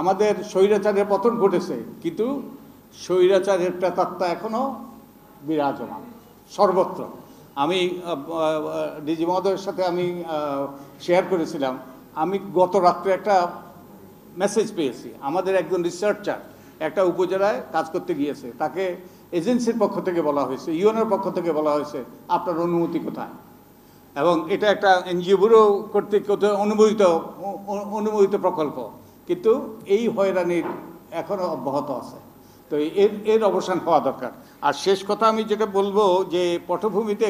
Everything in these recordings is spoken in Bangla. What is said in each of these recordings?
আমাদের স্বৈরাচারের পতন ঘটেছে, কিন্তু স্বৈরাচারের প্রেতাত্মা এখনও বিরাজমান সর্বত্র। আমি ডিজি মহোদয়ের সাথে আমি শেয়ার করেছিলাম, আমি গত রাত্রে একটা মেসেজ পেয়েছি। আমাদের একজন রিসার্চার একটা উপজেলায় কাজ করতে গিয়েছে, তাকে এজেন্সির পক্ষ থেকে বলা হয়েছে, ইউএনের পক্ষ থেকে বলা হয়েছে আপনার অনুমতি কোথায়, এবং এটা একটা এনজিও ব্যুরো কর্তৃক অনুমোদিত প্রকল্প, কিন্তু এই হয়রানির এখনও অব্যাহত আছে। তো এর অবসান হওয়া দরকার। আর শেষ কথা আমি যেটা বলবো, যে পটভূমিতে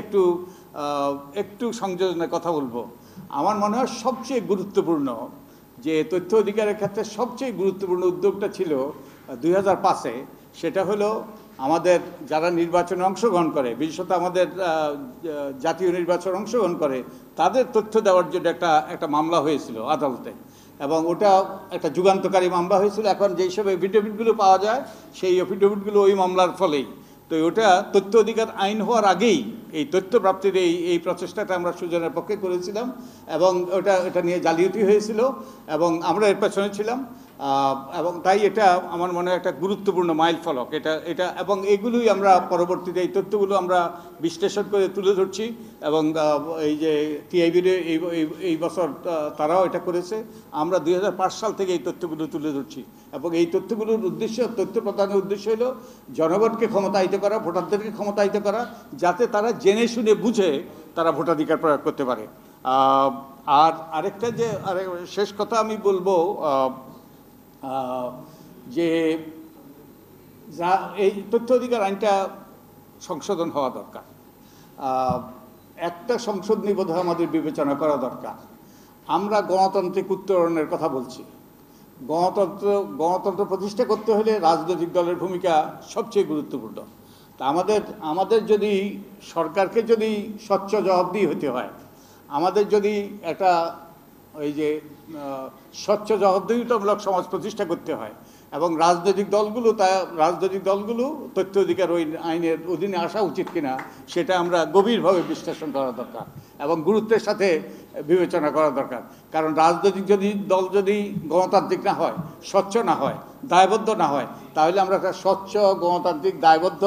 একটু সংযোজনের কথা বলবো। আমার মনে হয় সবচেয়ে গুরুত্বপূর্ণ যে তথ্য অধিকারের ক্ষেত্রে সবচেয়ে গুরুত্বপূর্ণ উদ্যোগটা ছিল 2005-এ, সেটা হলো আমাদের যারা নির্বাচনে অংশগ্রহণ করে, বিশেষত আমাদের জাতীয় নির্বাচনে অংশগ্রহণ করে, তাদের তথ্য দেওয়ার জন্য একটা মামলা হয়েছিল আদালতে, এবং ওটা একটা যুগান্তকারী মামলা হয়েছিল। এখন যেই সব এফিডেভিটগুলো পাওয়া যায়, সেই এফিডেভিটগুলো ওই মামলার ফলেই। তো ওটা তথ্য অধিকার আইন হওয়ার আগেই এই তথ্য প্রাপ্তির এই প্রচেষ্টাটা আমরা সুজনের পক্ষে করেছিলাম, এবং এটা নিয়ে জালিয়াতি হয়েছিল, এবং আমরা এর পেছনে ছিলাম। এবং তাই এটা আমার মনে হয় একটা গুরুত্বপূর্ণ মাইল ফলক এটা, এবং এগুলোই আমরা পরবর্তীতে এই তথ্যগুলো আমরা বিশ্লেষণ করে তুলে ধরছি, এবং এই যে টিআইবির এই বছর তারাও এটা করেছে। আমরা 2005 সাল থেকে এই তথ্যগুলো তুলে ধরছি, এবং এই তথ্যগুলোর তথ্য প্রদানের উদ্দেশ্য হলো জনগণকে ক্ষমতায়িত করা, ভোটারদেরকে ক্ষমতায়িত করা, যাতে তারা জেনে শুনে বুঝে তারা ভোটাধিকার প্রয়োগ করতে পারে। আর আরেকটা শেষ কথা আমি বলবো, যে এই তথ্য অধিকার আইনটা সংশোধন হওয়া দরকার। একটা সংশোধনী বোধহয় আমাদের বিবেচনা করা দরকার। আমরা গণতান্ত্রিক উত্তরণের কথা বলছি। গণতন্ত্র প্রতিষ্ঠা করতে হলে রাজনৈতিক দলের ভূমিকা সবচেয়ে গুরুত্বপূর্ণ। তা আমাদের যদি সরকারকে যদি স্বচ্ছ জবাবদিহি হতে হয়, আমাদের যদি একটা স্বচ্ছ জবাবদিহিতামূলক সমাজ প্রতিষ্ঠা করতে হয়, এবং রাজনৈতিক দলগুলো তথ্য অধিকার আইনের অধীনে আসা উচিত কিনা সেটা আমরা গভীরভাবে বিশ্লেষণ করা দরকার, এবং গুরুত্বের সাথে বিবেচনা করা দরকার। কারণ রাজনৈতিক দল যদি গণতান্ত্রিক না হয়, স্বচ্ছ না হয়, দায়বদ্ধ না হয়, তাহলে আমরা একটা স্বচ্ছ গণতান্ত্রিক দায়বদ্ধ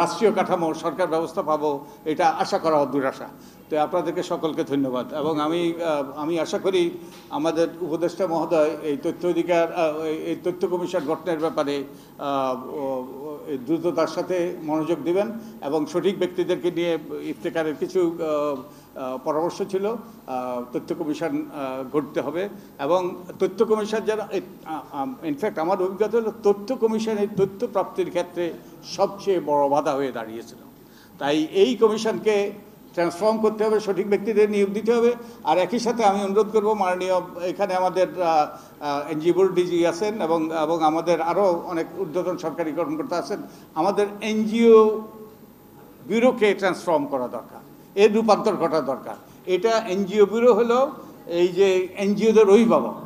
রাষ্ট্রীয় কাঠামো সরকার ব্যবস্থা পাবো, এটা আশা করা দুরাশা। তো আপনাদেরকে সকলকে ধন্যবাদ, এবং আমি আশা করি আমাদের উপদেষ্টা মহোদয় এই তথ্য কমিশন গঠনের ব্যাপারে দ্রুততার সাথে মনোযোগ দিবেন, এবং সঠিক ব্যক্তিদেরকে নিয়ে ইফতেখারের কিছু পরামর্শ ছিল, তথ্য কমিশন গড়তে হবে। এবং তথ্য কমিশন যারা, ইনফ্যাক্ট আমার অভিজ্ঞতা হলো তথ্য কমিশনের তথ্য প্রাপ্তির ক্ষেত্রে সবচেয়ে বড় বাধা হয়ে দাঁড়িয়েছিল। তাই এই কমিশনকে ট্রান্সফর্ম করতে হবে, সঠিক ব্যক্তিদের নিয়োগ দিতে হবে। আর একই সাথে আমি অনুরোধ করব, মাননীয় এখানে আমাদের এনজিওর ডিজি আছেন, এবং আমাদের আরও অনেক ঊর্ধ্বতন সরকারি কর্মকর্তা আছেন, আমাদের এনজিও ব্যুরোকে ট্রান্সফর্ম করা দরকার, এর রূপান্তর ঘটা দরকার। এটা এনজিও ব্যুরো হলো এই যে এনজিওদের অভিভাবক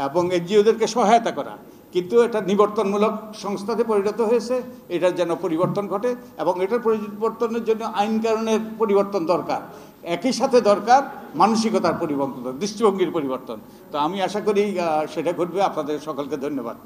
এবং এনজিওদেরকে সহায়তা করা, কিন্তু এটা নিবর্তনমূলক সংস্থাতে পরিণত হয়েছে। এটার যেন পরিবর্তন ঘটে, এবং এটার পরিবর্তনের জন্য আইন কানুনের পরিবর্তন দরকার, একই সাথে দরকার মানসিকতার পরিবর্তন, দৃষ্টিভঙ্গির পরিবর্তন। তো আমি আশা করি সেটা ঘটবে। আপনাদের সকলকে ধন্যবাদ।